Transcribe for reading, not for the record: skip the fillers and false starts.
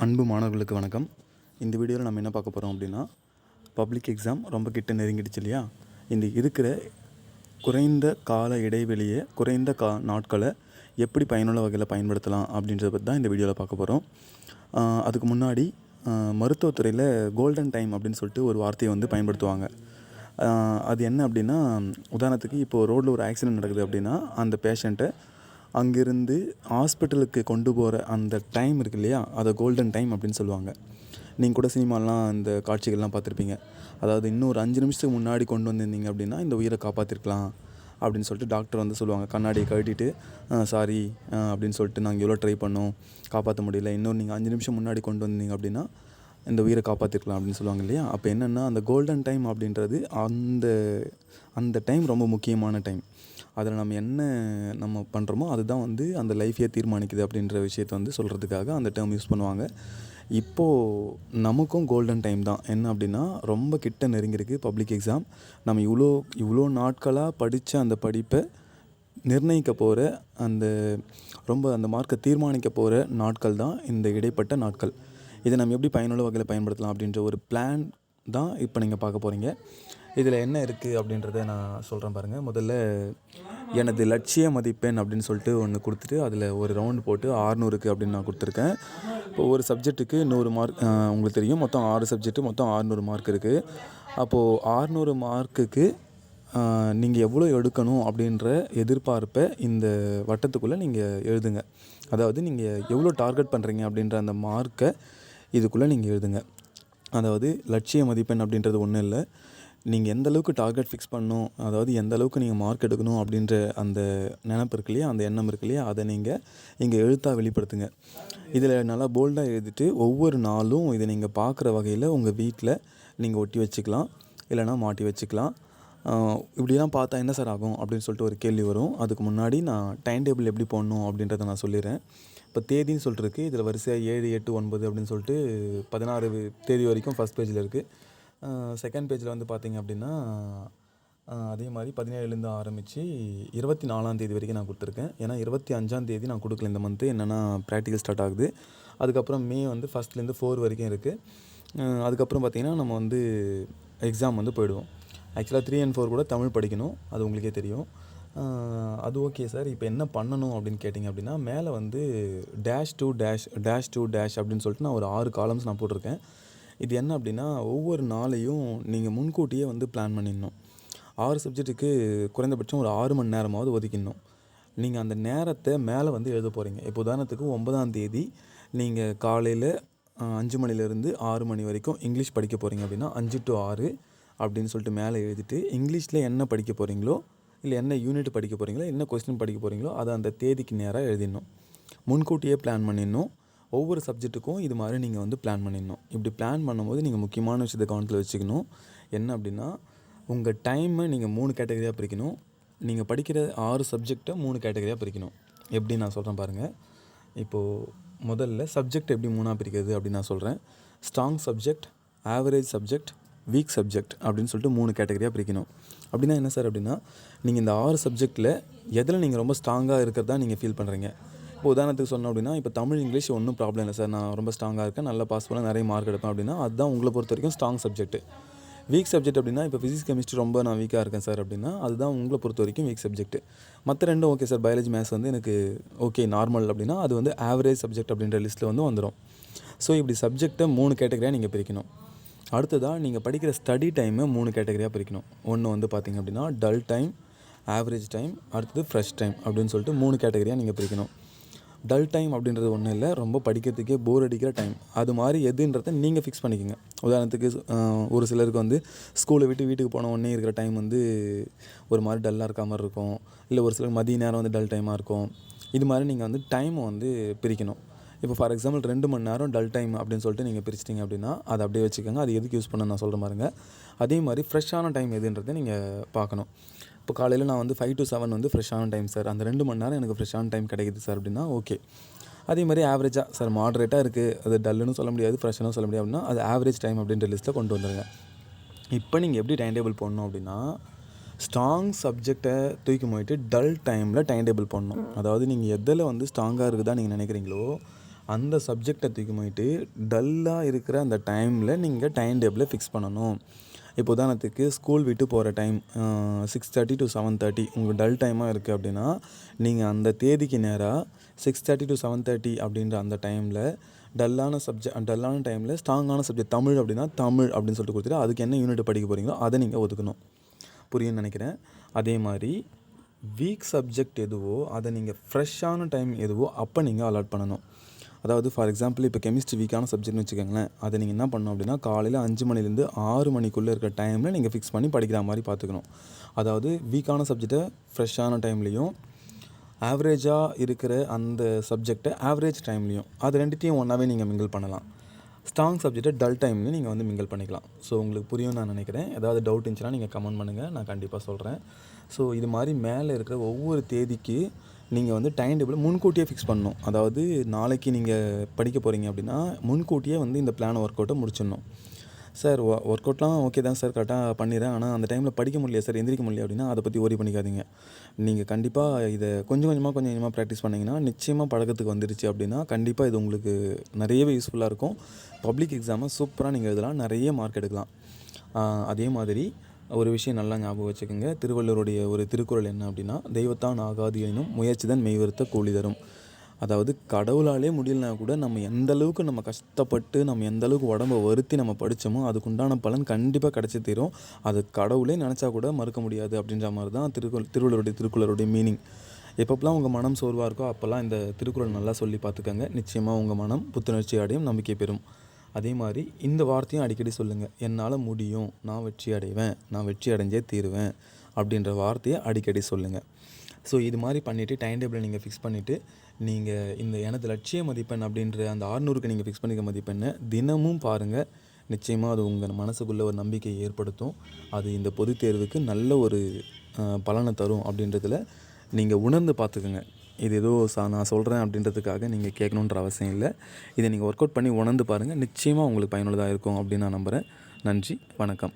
அன்பு மாணவர்களுக்கு வணக்கம். இந்த வீடியோவில் நம்ம என்ன பார்க்க போகிறோம் அப்படின்னா, பப்ளிக் எக்ஸாம் ரொம்ப கிட்ட நெருங்கிடுச்சு இல்லையா? இந்த இருக்கிற குறைந்த கால இடைவெளியை, குறைந்த நாட்களை எப்படி பயனுள்ள வகையில் பயன்படுத்தலாம் அப்படின்றத பற்றி தான் இந்த வீடியோவில் பார்க்க போகிறோம். அதுக்கு முன்னாடி மருத்துவத்துறையில் கோல்டன் டைம் அப்படின்னு சொல்லிட்டு ஒரு வார்த்தையை வந்து பயன்படுத்துவாங்க. அது என்ன அப்படின்னா, உதாரணத்துக்கு இப்போது ரோட்டில் ஒரு ஆக்சிடென்ட் நடக்குது அப்படின்னா, அந்த பேஷண்ட்டை அங்கேருந்து ஹாஸ்பிட்டலுக்கு கொண்டு போகிற அந்த டைம் இருக்கு இல்லையா, அதை கோல்டன் டைம் அப்படின்னு சொல்லுவாங்க. நீங்கள் கூட சினிமாலாம் இந்த காட்சிகள்லாம் பார்த்துருப்பீங்க. அதாவது இன்னும் ஒரு 5 நிமிஷத்துக்கு முன்னாடி கொண்டு வந்திருந்தீங்க அப்படின்னா இந்த உயிரை காப்பாற்றிருக்கலாம் அப்படின்னு சொல்லிட்டு டாக்டர் வந்து சொல்லுவாங்க. கண்ணாடியை கழட்டிட்டு சாரி அப்படின்னு சொல்லிட்டு நாங்கள் எவ்வளோ ட்ரை பண்ணோம், காப்பாற்ற முடியல, இன்னொரு நீங்கள் 5 நிமிஷம் முன்னாடி கொண்டு வந்தீங்க அப்படின்னா இந்த உயிரை காப்பாற்றிருக்கலாம் அப்படின்னு சொல்லுவாங்க இல்லையா? அப்போ என்னென்னா, அந்த கோல்டன் டைம் அப்படின்றது அந்த அந்த டைம் ரொம்ப முக்கியமான டைம். அதில் நம்ம பண்ணுறோமோ அதுதான் வந்து அந்த லைஃபையே தீர்மானிக்குது அப்படின்ற விஷயத்தை வந்து சொல்கிறதுக்காக அந்த டேர்ம் யூஸ் பண்ணுவாங்க. இப்போது நமக்கும் கோல்டன் டைம் தான். என்ன அப்படின்னா, ரொம்ப கிட்ட நெருங்கிருக்கு பப்ளிக் எக்ஸாம். நம்ம இவ்வளோ நாட்களாக படித்த அந்த படிப்பை நிர்ணயிக்க போகிற அந்த மார்க்கை தீர்மானிக்க போகிற நாட்கள் தான் இந்த இடைப்பட்ட நாட்கள். இதை நம்ம எப்படி பயனுள்ள வகையில் பயன்படுத்தலாம் அப்படின்ற ஒரு பிளான் தான் இப்போ நீங்கள் பார்க்க போகிறீங்க. இதில் என்ன இருக்குது அப்படின்றத நான் சொல்கிறேன் பாருங்கள். முதல்ல எனது லட்சிய மதிப்பெண் அப்படின்னு சொல்லிட்டு ஒன்று கொடுத்துட்டு அதில் ஒரு ரவுண்டு போட்டு 600க்கு அப்படின்னு நான் கொடுத்துருக்கேன். இப்போ ஒரு சப்ஜெக்ட்டுக்கு 100 மார்க் உங்களுக்கு தெரியும். மொத்தம் 6 சப்ஜெக்ட்டு, மொத்தம் 600 மார்க் இருக்குது. அப்போது 600 மார்க்குக்கு நீங்கள் எவ்வளோ எடுக்கணும் அப்படின்ற எதிர்பார்ப்பை இந்த வட்டத்துக்குள்ளே நீங்கள் எழுதுங்க. அதாவது நீங்கள் எவ்வளோ டார்கெட் பண்ணுறீங்க அப்படின்ற அந்த மார்க்கை இதுக்குள்ளே நீங்கள் எழுதுங்க. அதாவது லட்சிய மதிப்பெண் அப்படின்றது ஒன்றும் இல்லை. நீங்கள் எந்த அளவுக்கு டார்கெட் ஃபிக்ஸ் பண்ணணும், அதாவது எந்த அளவுக்கு நீங்கள் மார்க் எடுக்கணும் அப்படின்ற அந்த நினைப்பு இருக்கு இல்லையா, அந்த எண்ணம் இருக்கு இல்லையா, அதை நீங்கள் இங்கே எழுத்தாக வெளிப்படுத்துங்க. இதில் நல்லா போல்டாக எழுதிட்டு ஒவ்வொரு நாளும் இதை நீங்கள் பார்க்குற வகையில் உங்கள் வீட்டில் நீங்கள் ஒட்டி வச்சுக்கலாம், இல்லைனா மாட்டி வச்சுக்கலாம். இப்படிலாம் பார்த்தா என்ன சார் ஆகும் அப்படின்னு சொல்லிட்டு ஒரு கேள்வி வரும். அதுக்கு முன்னாடி நான் டைம் டேபிள் எப்படி போடணும் அப்படின்றத நான் சொல்லிடுறேன். இப்போ தேதின்னு சொல்லிட்டுருக்கு. இதில் வரிசையாக 7, 8, 9 அப்படின்னு சொல்லிட்டு 16 தேதி வரைக்கும் ஃபஸ்ட் பேஜில் இருக்குது. செகண்ட் பேஜில் வந்து பார்த்திங்க அப்படின்னா அதே மாதிரி 17லேருந்து ஆரம்பித்து 24ஆம் தேதி வரைக்கும் நான் கொடுத்துருக்கேன். ஏன்னா 25ஆம் தேதி நான் கொடுக்கல இந்த மந்த்து. என்னென்னா ப்ராக்டிக்கல் ஸ்டார்ட் ஆகுது. அதுக்கப்புறம் மே வந்து 1லேருந்து 4 வரைக்கும் இருக்குது. அதுக்கப்புறம் பார்த்திங்கன்னா நம்ம வந்து எக்ஸாம் வந்து போயிடுவோம். ஆக்சுவலாக 3 and 4 கூட தமிழ் படிக்கணும், அது உங்களுக்கே தெரியும். அது ஓகே சார். இப்போ என்ன பண்ணணும் அப்படின்னு கேட்டிங்க அப்படின்னா, மேலே வந்து -2 அப்படின்னு சொல்லிட்டு நான் ஒரு 6 காலம்ஸ் நான் போட்டிருக்கேன். இது என்ன அப்படின்னா, ஒவ்வொரு நாளையும் நீங்கள் முன்கூட்டியே வந்து பிளான் பண்ணிடணும். 6 சப்ஜெக்ட்டுக்கு குறைந்தபட்சம் ஒரு 6 மணி நேரமாவது ஒதுக்கிடணும். நீங்கள் அந்த நேரத்தை மேலே வந்து எழுத போகிறீங்க. இப்போ உதாரணத்துக்கு 9ஆம் தேதி நீங்கள் காலையில் 5 மணிலேருந்து 6 மணி வரைக்கும் இங்கிலீஷ் படிக்க போகிறீங்க அப்படின்னா 5 to 6 அப்படின்னு சொல்லிட்டு மேலே எழுதிட்டு, இங்கிலீஷில் என்ன படிக்க போகிறீங்களோ, இல்லை என்ன யூனிட் படிக்க போகிறீங்களோ, என்ன கொஸ்டின் படிக்க போகிறீங்களோ அதை அந்த தேதிக்கு நேராக எழுதிடணும். முன்கூட்டியே பிளான் பண்ணிடணும். ஒவ்வொரு சப்ஜெக்ட்டுக்கும் இது மாதிரி நீங்கள் வந்து பிளான் பண்ணிடணும். இப்படி பிளான் பண்ணும்போது நீங்கள் முக்கியமான விஷயத்தை கவனத்தில் வச்சுக்கணும். என்ன அப்படின்னா, உங்கள் டைமை நீங்கள் 3 கேட்டகரியாக பிரிக்கணும். நீங்கள் படிக்கிற 6 சப்ஜெக்டை 3 கேட்டகரியாக பிரிக்கணும். எப்படி நான் சொல்கிறேன் பாருங்கள். இப்போது முதல்ல சப்ஜெக்ட் எப்படி 3ஆக பிரிக்கிறது அப்படின்னு நான் சொல்கிறேன். Strong subject, average subject, week subject அப்படின்னு சொல்லிட்டு 3 கேட்டகரியாக பிரிக்கணும். அப்படின்னா என்ன சார் அப்படின்னா, நீங்கள் இந்த 6 சப்ஜெக்டில் எதில் நீங்கள் ரொம்ப ஸ்ட்ராங்காக இருக்கிறதா நீங்கள் ஃபீல் பண்ணுறீங்க. இப்போ உதாரணத்துக்கு சொன்னோம் அப்படின்னா, இப்போ தமிழ், இங்கிலீஷ் ஒன்றும் ப்ராப்ளம் இல்லை சார், நான் ரொம்ப ஸ்ட்ராங்காக இருக்கேன், நல்லா பாஸ் பண்ண நிறைய மார்க் எடுப்பேன் அப்படின்னா அதுதான் உங்களை பொறுத்த வரைக்கும் ஸ்ட்ராங் சப்ஜெக்ட். வீக் சப்ஜெக்ட் அப்படின்னா, இப்போ ஃபிசிக்ஸ், கெமிஸ்ட்ரி ரொம்ப நான் வீக்காக இருக்கேன் சார் அப்படின்னா அதுதான் உங்களை பொறுத்த வரைக்கும் வீக் சப்ஜெக்ட். மற்ற ரெண்டும் ஓகே சார், பயாலஜி, மேத்ஸ் வந்து எனக்கு ஓகே நார்மல் அப்படின்னா அது வந்து ஆவரேஜ் சப்ஜெக்ட் அப்படின்ற லிஸ்ட்டில் வந்து வந்துடும். ஸோ இப்படி சப்ஜெக்டை 3 கேட்டகரியாக நீங்கள் பிரிக்கணும். அடுத்ததாக நீங்கள் படிக்கிற ஸ்டடி டைமை 3 கேட்டகரியாக பிரிக்கணும். ஒன்று வந்து பார்த்திங்க அப்படின்னா டல் டைம், ஆவரேஜ் டைம், அடுத்தது ஃப்ரெஷ் டைம் அப்படின்னு சொல்லிட்டு 3 கேட்டகரியாக நீங்கள் பிரிக்கணும். டல் டைம் அப்படின்றது ஒன்றும் இல்லை, ரொம்ப படிக்கிறதுக்கே போர் அடிக்கிற டைம். அது மாதிரி எதுன்றதை நீங்கள் ஃபிக்ஸ் பண்ணிக்கோங்க. உதாரணத்துக்கு ஒரு சிலருக்கு வந்து ஸ்கூலை விட்டு வீட்டுக்கு போன உடனே இருக்கிற டைம் வந்து ஒரு மாதிரி டல்லாக இருக்க மாதிரி இருக்கும். இல்லை ஒரு சிலருக்கு மதிய நேரம் வந்து டல் டைமாக இருக்கும். இது மாதிரி நீங்கள் வந்து டைமை வந்து பிரிக்கணும். இப்போ ஃபார் எக்ஸாம்பிள் 2 மணி நேரம் டல் டைம் அப்படின்னு சொல்லிட்டு நீங்கள் பிரிச்சிட்டிங்க அப்படின்னா அதை அப்படியே வச்சுக்கோங்க. அது எதுக்கு யூஸ் பண்ண நான் சொல்கிற மாதிரிங்க. அதே மாதிரி ஃப்ரெஷ்ஷான டைம் எதுன்றதை நீங்கள் பார்க்கணும். இப்போ காலையில் நான் வந்து 5 to 7 வந்து ஃப்ரெஷ்ஷான டைம் சார், அந்த 2 மணி நேரம் எனக்கு ஃப்ரெஷ்ஷான டைம் கிடைக்குது சார் அப்படின்னா ஓகே. அதே மாதிரி ஆவரேஜாக சார் மாட்ரேட்டாக இருக்குது, அது டல்லுன்னு சொல்ல முடியாது, ஃப்ரெஷ்ஷானு சொல்ல முடியாது அப்படின்னா அது ஆவரேஜ் டைம் அப்படின்ற லிஸ்ட்டில் கொண்டு வந்துடுங்க. இப்போ நீங்கள் எப்படி டைம் டேபிள் போடணும் அப்படின்னா, ஸ்ட்ராங் சப்ஜெக்டை தூக்கி போயிட்டு டல் டைமில் டைம் டேபிள் போடணும். அதாவது நீங்கள் எதில் வந்து ஸ்ட்ராங்காக இருக்குதா நீங்கள் நினைக்கிறீங்களோ அந்த சப்ஜெக்டை தூக்கி போயிட்டு டல்லாக இருக்கிற அந்த டைமில் நீங்கள் டைம் டேபிளை ஃபிக்ஸ் பண்ணணும். இப்போ உதாரணத்துக்கு ஸ்கூல் விட்டு போகிற டைம் 6:30 to 7:30 உங்களுக்கு டல் டைமாக இருக்குது அப்படின்னா, நீங்கள் அந்த தேதிக்கு நேராக 6:30 to 7:30 அப்படின்ற அந்த டைமில் டல்லான டைமில் ஸ்ட்ராங்கான சப்ஜெக்ட் தமிழ் அப்படின்னா தமிழ் அப்படின்னு சொல்லிட்டு கொடுத்துட்டு அதுக்கு என்ன யூனிட் படிக்க போகிறீங்களோ அதை நீங்கள் ஒதுக்கணும். புரியும்னு நினைக்கிறேன். அதே மாதிரி வீக் சப்ஜெக்ட் எதுவோ அதை நீங்கள் ஃப்ரெஷ்ஷான டைம் எதுவோ அப்போ நீங்கள் அலாட் பண்ணணும். அதாவது ஃபார் எக்ஸாம்பிள் இப்போ கெமிஸ்ட்ரி வீக்கான சப்ஜெக்ட்னு வச்சுக்கோங்களேன். அதை நீங்கள் என்ன பண்ணணும் அப்படின்னா காலையில் 5 மணிலேருந்து 6 மணிக்குள்ளே இருக்கிற டைமில் நீங்கள் ஃபிக்ஸ் பண்ணி படிக்கிற மாதிரி பார்த்துக்கணும். அதாவது வீக்கான சப்ஜெக்டை ஃப்ரெஷ்ஷான டைம்லேயும் ஆவரேஜாக இருக்கிற அந்த சப்ஜெக்டை ஆவரேஜ் டைம்லேயும் அது ரெண்டுத்தையும் ஒன்றாவே நீங்கள் மிங்கிள் பண்ணலாம். ஸ்ட்ராங் சப்ஜெக்டை டல் டைம்லேயும் நீங்கள் வந்து மிங்கிள் பண்ணிக்கலாம். ஸோ உங்களுக்கு புரியும் நான் நினைக்கிறேன். ஏதாவது டவுட் இருந்துச்சுன்னா நீங்கள் கமெண்ட் பண்ணுங்கள், நான் கண்டிப்பாக சொல்கிறேன். ஸோ இது மாதிரி மேலே இருக்கிற ஒவ்வொரு தேதிக்கு நீங்கள் வந்து டைம் டேபிள் முன்கூட்டியே ஃபிக்ஸ் பண்ணணும். அதாவது நாளைக்கு நீங்கள் படிக்க போகிறீங்க அப்படின்னா முன்கூட்டியே வந்து இந்த பிளான் ஒர்க் அவுட்டை முடிச்சிடணும். சார் ஒர்க் அவுட்லாம் ஓகே தான் சார், கரெக்டாக பண்ணிடுறேன், ஆனால் அந்த டைமில் படிக்க முடியல சார், எந்திரிக்க முடியல அப்படின்னா அதை பற்றி ஒரி பண்ணிக்காதீங்க. நீங்கள் கண்டிப்பாக இதை கொஞ்சம் கொஞ்சமாக ப்ராக்டிஸ் பண்ணிங்கன்னா நிச்சயமாக பழக்கத்துக்கு வந்துடுச்சு அப்படின்னா கண்டிப்பாக இது உங்களுக்கு நிறையவே யூஸ்ஃபுல்லாக இருக்கும். பப்ளிக் எக்ஸாமை சூப்பராக நீங்கள் எழுதலாம், நிறைய மார்க் எடுக்கலாம். அதே மாதிரி ஒரு விஷயம் நல்லா ஞாபகம் வச்சுக்கோங்க. திருவள்ளுவருடைய ஒரு திருக்குறள் என்ன அப்படின்னா, தெய்வத்தான் ஆகாது எனும் முயற்சிதான் மெய்வருத்த கூலி தரும். அதாவது கடவுளாலே முடியலனா கூட நம்ம எந்த அளவுக்கு நம்ம கஷ்டப்பட்டு நம்ம எந்த அளவுக்கு உடம்பை வருத்தி நம்ம படித்தோமோ அதுக்குண்டான பலன் கண்டிப்பாக கிடச்சி தீரும். அது கடவுளே நினச்சா கூட மறுக்க முடியாது அப்படின்ற மாதிரி தான் திருக்குறளுடைய மீனிங். எப்பப்பெல்லாம் உங்கள் மனம் சோர்வாக இருக்கோ அப்போல்லாம் இந்த திருக்குறள் நல்லா சொல்லி பார்த்துக்கோங்க. நிச்சயமாக உங்கள் மனம் புத்துணர்ச்சி அடையும், நம்பிக்கை பெறும். அதே மாதிரி இந்த வார்த்தையும் அடிக்கடி சொல்லுங்கள். என்னால் முடியும், நான் வெற்றி அடைவேன், நான் வெற்றி அடைஞ்சே தீருவேன் அப்படின்ற வார்த்தையை அடிக்கடி சொல்லுங்கள். ஸோ இது மாதிரி பண்ணிவிட்டு டைம் டேபிளை நீங்கள் ஃபிக்ஸ் பண்ணிவிட்டு நீங்கள் இந்த எனது லட்சிய மதிப்பெண் அப்படின்ற அந்த 600க்கு நீங்கள் ஃபிக்ஸ் பண்ணிக்க மதிப்பெண்ணை தினமும் பாருங்கள். நிச்சயமாக அது உங்கள் மனசுக்குள்ளே ஒரு நம்பிக்கையை ஏற்படுத்தும். அது இந்த பொதுத் தேர்வுக்கு நல்ல ஒரு பலனை தரும் அப்படின்றதில் நீங்கள் உணர்ந்து பார்த்துக்குங்க. இது ஏதோ நான் சொல்கிறேன் அப்படின்றதுக்காக நீங்கள் கேட்கணுன்ற அவசியம் இல்லை. இதை நீங்கள் ஒர்க் அவுட் பண்ணி உணர்ந்து பாருங்கள். நிச்சயமாக உங்களுக்கு பயனுள்ளதாக இருக்கும் அப்படின்னு நான் நம்புகிறேன். நன்றி, வணக்கம்.